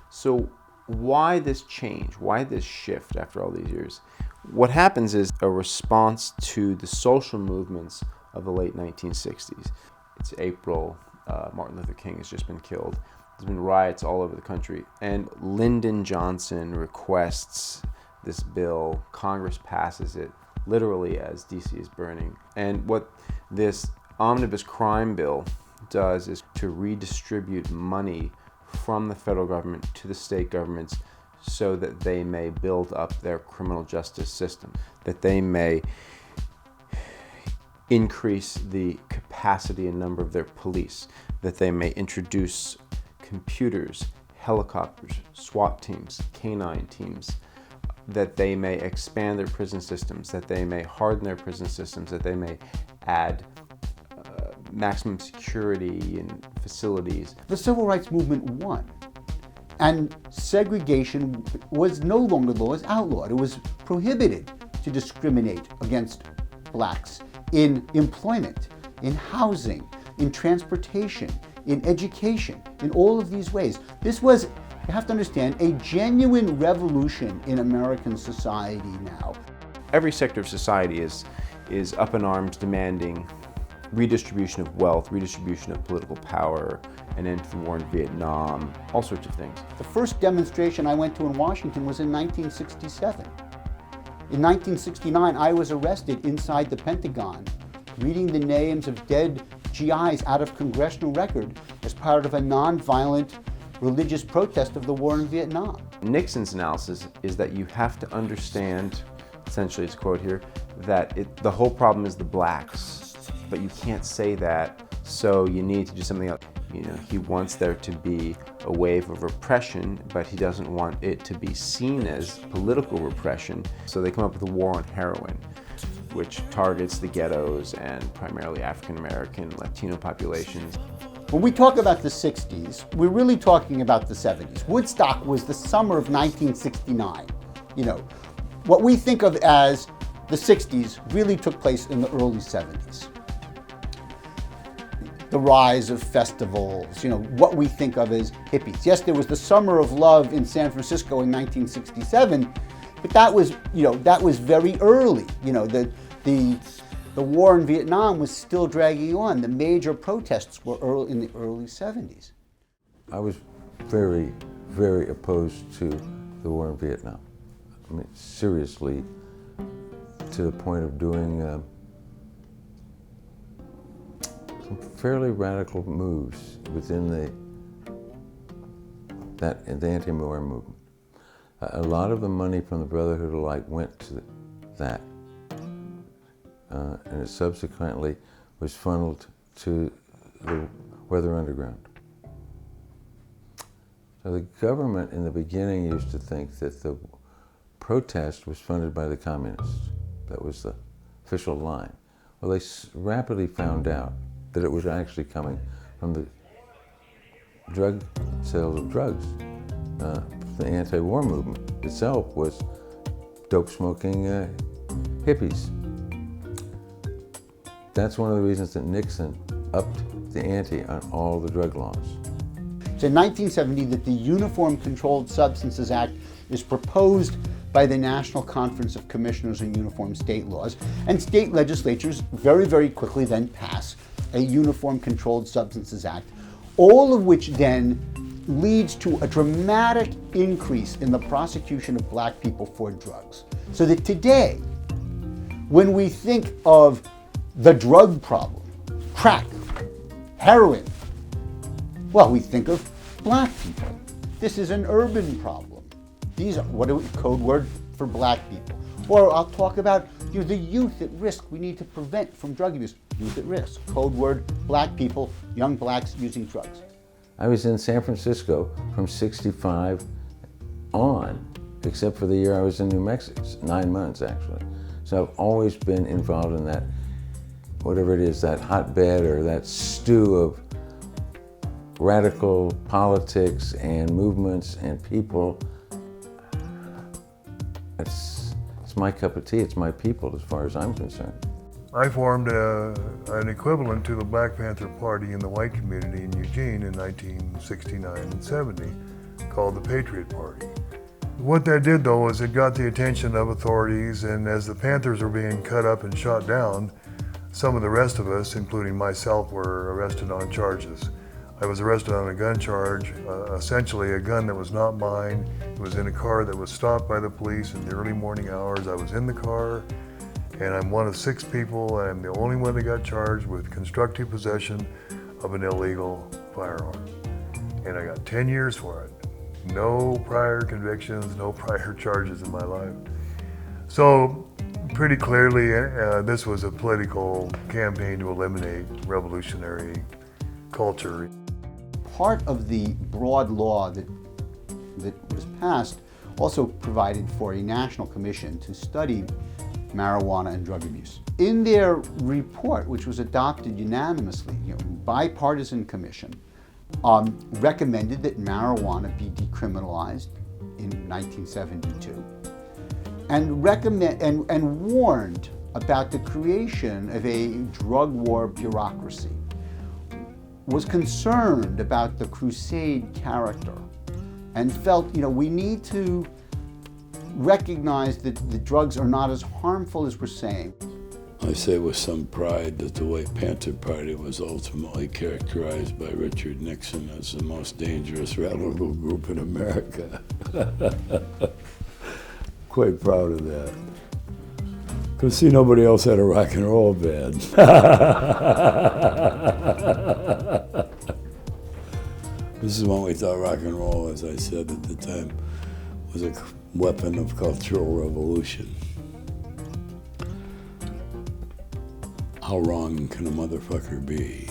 So why this change? Why this shift after all these years? What happens is a response to the social movements of the late 1960s. It's April, Martin Luther King has just been killed. There's been riots all over the country. And Lyndon Johnson requests this bill. Congress passes it literally as DC is burning. And what this omnibus crime bill does is to redistribute money from the federal government to the state governments so that they may build up their criminal justice system, that they may increase the capacity and number of their police, that they may introduce computers, helicopters, SWAT teams, canine teams, that they may expand their prison systems, that they may harden their prison systems, that they may add maximum security in facilities. The civil rights movement won, and segregation was no longer the law, it was outlawed. It was prohibited to discriminate against blacks in employment, in housing, in transportation, in education, in all of these ways. This was, you have to understand, a genuine revolution in American society now. Every sector of society is up in arms demanding redistribution of wealth, redistribution of political power, an end to the war in Vietnam, all sorts of things. The first demonstration I went to in Washington was in 1967. In 1969, I was arrested inside the Pentagon, reading the names of dead GIs out of congressional record as part of a nonviolent religious protest of the war in Vietnam. Nixon's analysis is that you have to understand, essentially it's a quote here, that the whole problem is the blacks. But you can't say that, so you need to do something else. You know, he wants there to be a wave of repression, but he doesn't want it to be seen as political repression. So they come up with a war on heroin, which targets the ghettos and primarily African American, Latino populations. When we talk about the 60s, we're really talking about the 70s. Woodstock was the summer of 1969. You know, what we think of as the 60s really took place in the early 70s. The rise of festivals, you know, what we think of as hippies. Yes, there was the Summer of Love in San Francisco in 1967, but that was, you know, that was very early. You know, the war in Vietnam was still dragging on. The major protests were in the early 70s. I was very, very opposed to the war in Vietnam. I mean, seriously, to the point of doing some fairly radical moves within the anti-war movement. A lot of the money from the Brotherhood of Light went to that, and it subsequently was funneled to the Weather Underground. So the government in the beginning used to think that the protest was funded by the communists. That was the official line. Well, they rapidly found out that it was actually coming from the drug sales of drugs. The anti-war movement itself was dope-smoking hippies. That's one of the reasons that Nixon upped the ante on all the drug laws. It's in 1970 that the Uniform Controlled Substances Act is proposed by the National Conference of Commissioners on Uniform State Laws, and state legislatures very, very quickly then pass a Uniform Controlled Substances Act, all of which then leads to a dramatic increase in the prosecution of black people for drugs. So that today, when we think of the drug problem, crack, heroin, well, we think of black people. This is an urban problem. These are, what are we, code word for black people. Or I'll talk about, you know, the youth at risk we need to prevent from drug abuse. Youth at risk, code word, black people, young blacks using drugs. I was in San Francisco from '65 on, except for the year I was in New Mexico, 9 months actually. So I've always been involved in that, whatever it is, that hotbed or that stew of radical politics and movements and people. It's my cup of tea, it's my people as far as I'm concerned. I formed an equivalent to the Black Panther Party in the white community in Eugene in 1969 and 70 called the Patriot Party. What that did, though, is it got the attention of authorities, and as the Panthers were being cut up and shot down, some of the rest of us, including myself, were arrested on charges. I was arrested on a gun charge, essentially a gun that was not mine. It was in a car that was stopped by the police in the early morning hours. I was in the car, and I'm one of 6 people, and I'm the only one that got charged with constructive possession of an illegal firearm. And I got 10 years for it. No prior convictions, no prior charges in my life. So pretty clearly, this was a political campaign to eliminate revolutionary culture. Part of the broad law that was passed also provided for a national commission to study marijuana and drug abuse. In their report, which was adopted unanimously, bipartisan commission, recommended that marijuana be decriminalized in 1972, and warned about the creation of a drug war bureaucracy, was concerned about the crusade character, and felt, we need to recognize that the drugs are not as harmful as we're saying. I say with some pride that the White Panther Party was ultimately characterized by Richard Nixon as the most dangerous radical group in America. Quite proud of that. Because see, nobody else had a rock and roll band. This is when we thought rock and roll, as I said at the time, was a weapon of cultural revolution. How wrong can a motherfucker be?